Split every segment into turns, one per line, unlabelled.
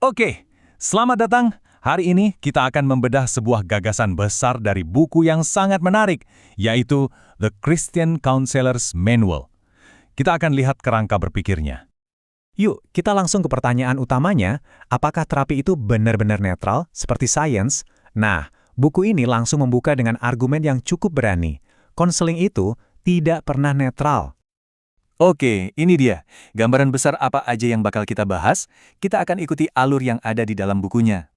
Oke, selamat datang. Hari ini kita akan membedah sebuah gagasan besar dari buku yang sangat menarik, yaitu The Christian Counselor's Manual. Kita akan lihat kerangka berpikirnya.
Yuk, kita langsung ke pertanyaan utamanya, apakah terapi itu benar-benar netral, seperti sains? Nah, buku ini langsung membuka dengan argumen yang cukup berani. Konseling itu tidak pernah netral.
Oke, ini dia. Gambaran besar apa aja yang bakal kita bahas, kita akan ikuti alur yang ada di dalam bukunya.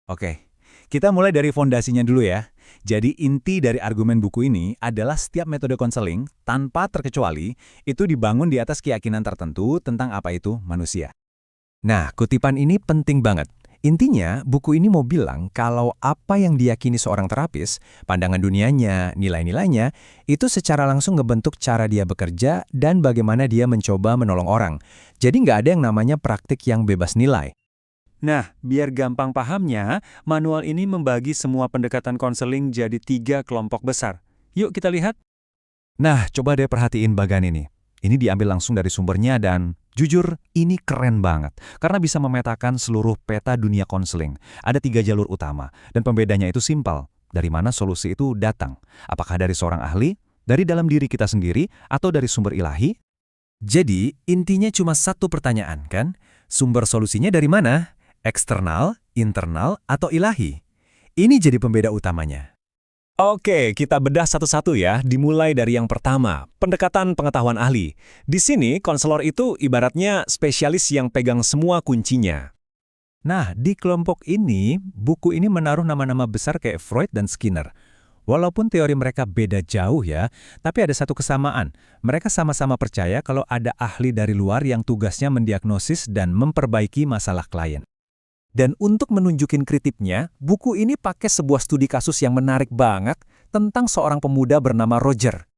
Oke, kita mulai dari fondasinya dulu ya. Jadi inti dari argumen buku ini adalah setiap metode konseling, tanpa terkecuali, itu dibangun di atas keyakinan tertentu tentang apa itu manusia.
Nah, kutipan ini penting banget. Intinya, buku ini mau bilang kalau apa yang diyakini seorang terapis, pandangan dunianya, nilai-nilainya, itu secara langsung ngebentuk cara dia bekerja dan bagaimana dia mencoba menolong orang. Jadi nggak ada yang namanya praktik yang bebas nilai.
Nah, biar gampang pahamnya, manual ini membagi semua pendekatan konseling jadi 3 kelompok besar. Yuk kita lihat.
Nah, coba deh perhatiin bagan ini. Ini diambil langsung dari sumbernya dan jujur ini keren banget. Karena bisa memetakan seluruh peta dunia konseling. Ada 3 jalur utama dan pembedanya itu simpel. Dari mana solusi itu datang? Apakah dari seorang ahli, dari dalam diri kita sendiri, atau dari sumber ilahi?
Jadi, intinya cuma satu pertanyaan kan? Sumber solusinya dari mana? Eksternal, internal, atau ilahi? Ini jadi pembeda utamanya.
Oke, kita bedah satu-satu ya, dimulai dari yang pertama, pendekatan pengetahuan ahli. Di sini, konselor itu ibaratnya spesialis yang pegang semua kuncinya.
Nah, di kelompok ini, buku ini menaruh nama-nama besar kayak Freud dan Skinner. Walaupun teori mereka beda jauh ya, tapi ada satu kesamaan. Mereka sama-sama percaya kalau ada ahli dari luar yang tugasnya mendiagnosis dan memperbaiki masalah klien. Dan untuk menunjukin kritiknya, buku ini pakai sebuah studi kasus yang menarik banget tentang seorang pemuda bernama Roger.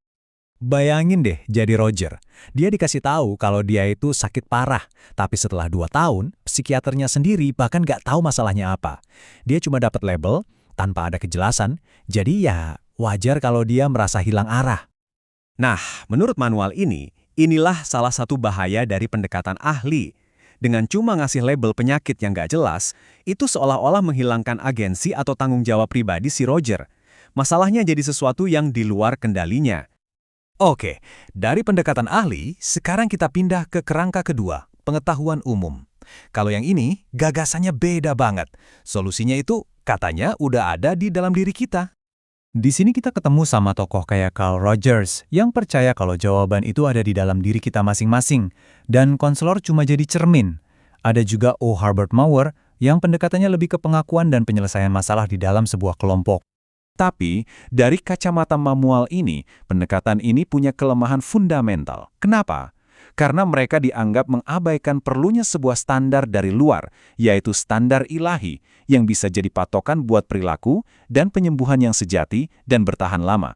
Bayangin deh jadi Roger. Dia dikasih tahu kalau dia itu sakit parah, tapi setelah 2 tahun, psikiaternya sendiri bahkan nggak tahu masalahnya apa. Dia cuma dapat label, tanpa ada kejelasan, jadi ya wajar kalau dia merasa hilang arah.
Nah, menurut manual ini, inilah salah satu bahaya dari pendekatan ahli. Dengan cuma ngasih label penyakit yang nggak jelas, itu seolah-olah menghilangkan agensi atau tanggung jawab pribadi si Roger. Masalahnya jadi sesuatu yang di luar kendalinya.
Oke, dari pendekatan ahli, sekarang kita pindah ke kerangka kedua, pengetahuan umum. Kalau yang ini, gagasannya beda banget. Solusinya itu katanya udah ada di dalam diri kita. Di sini kita ketemu sama tokoh kayak Carl Rogers yang percaya kalau jawaban itu ada di dalam diri kita masing-masing dan konselor cuma jadi cermin. Ada juga O. Herbert Maurer yang pendekatannya lebih ke pengakuan dan penyelesaian masalah di dalam sebuah kelompok.
Tapi, dari kacamata manual ini, pendekatan ini punya kelemahan fundamental. Kenapa? Karena mereka dianggap mengabaikan perlunya sebuah standar dari luar, yaitu standar ilahi, yang bisa jadi patokan buat perilaku dan penyembuhan yang sejati dan bertahan lama.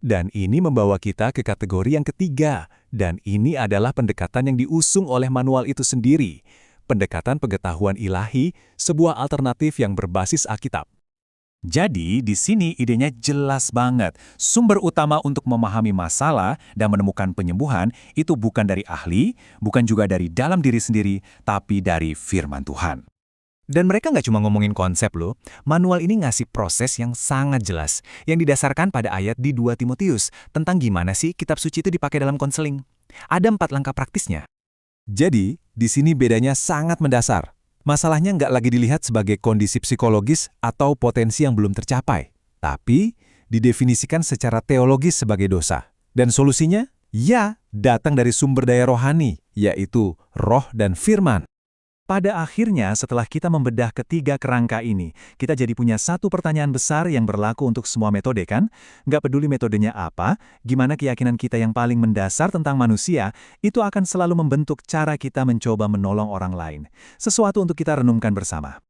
Dan ini membawa kita ke kategori yang ketiga, dan ini adalah pendekatan yang diusung oleh manual itu sendiri. Pendekatan pengetahuan ilahi, sebuah alternatif yang berbasis Alkitab. Jadi, di sini idenya jelas banget. Sumber utama untuk memahami masalah dan menemukan penyembuhan itu bukan dari ahli, bukan juga dari dalam diri sendiri, tapi dari firman Tuhan.
Dan mereka nggak cuma ngomongin konsep loh, manual ini ngasih proses yang sangat jelas, yang didasarkan pada ayat di 2 Timotius, tentang gimana sih kitab suci itu dipakai dalam konseling. Ada 4 langkah praktisnya.
Jadi, di sini bedanya sangat mendasar. Masalahnya nggak lagi dilihat sebagai kondisi psikologis atau potensi yang belum tercapai, tapi didefinisikan secara teologis sebagai dosa. Dan solusinya? Ya, datang dari sumber daya rohani, yaitu roh dan firman. Pada akhirnya, setelah kita membedah ketiga kerangka ini, kita jadi punya satu pertanyaan besar yang berlaku untuk semua metode kan? Nggak peduli metodenya apa, gimana keyakinan kita yang paling mendasar tentang manusia, itu akan selalu membentuk cara kita mencoba menolong orang lain. Sesuatu untuk kita renungkan bersama.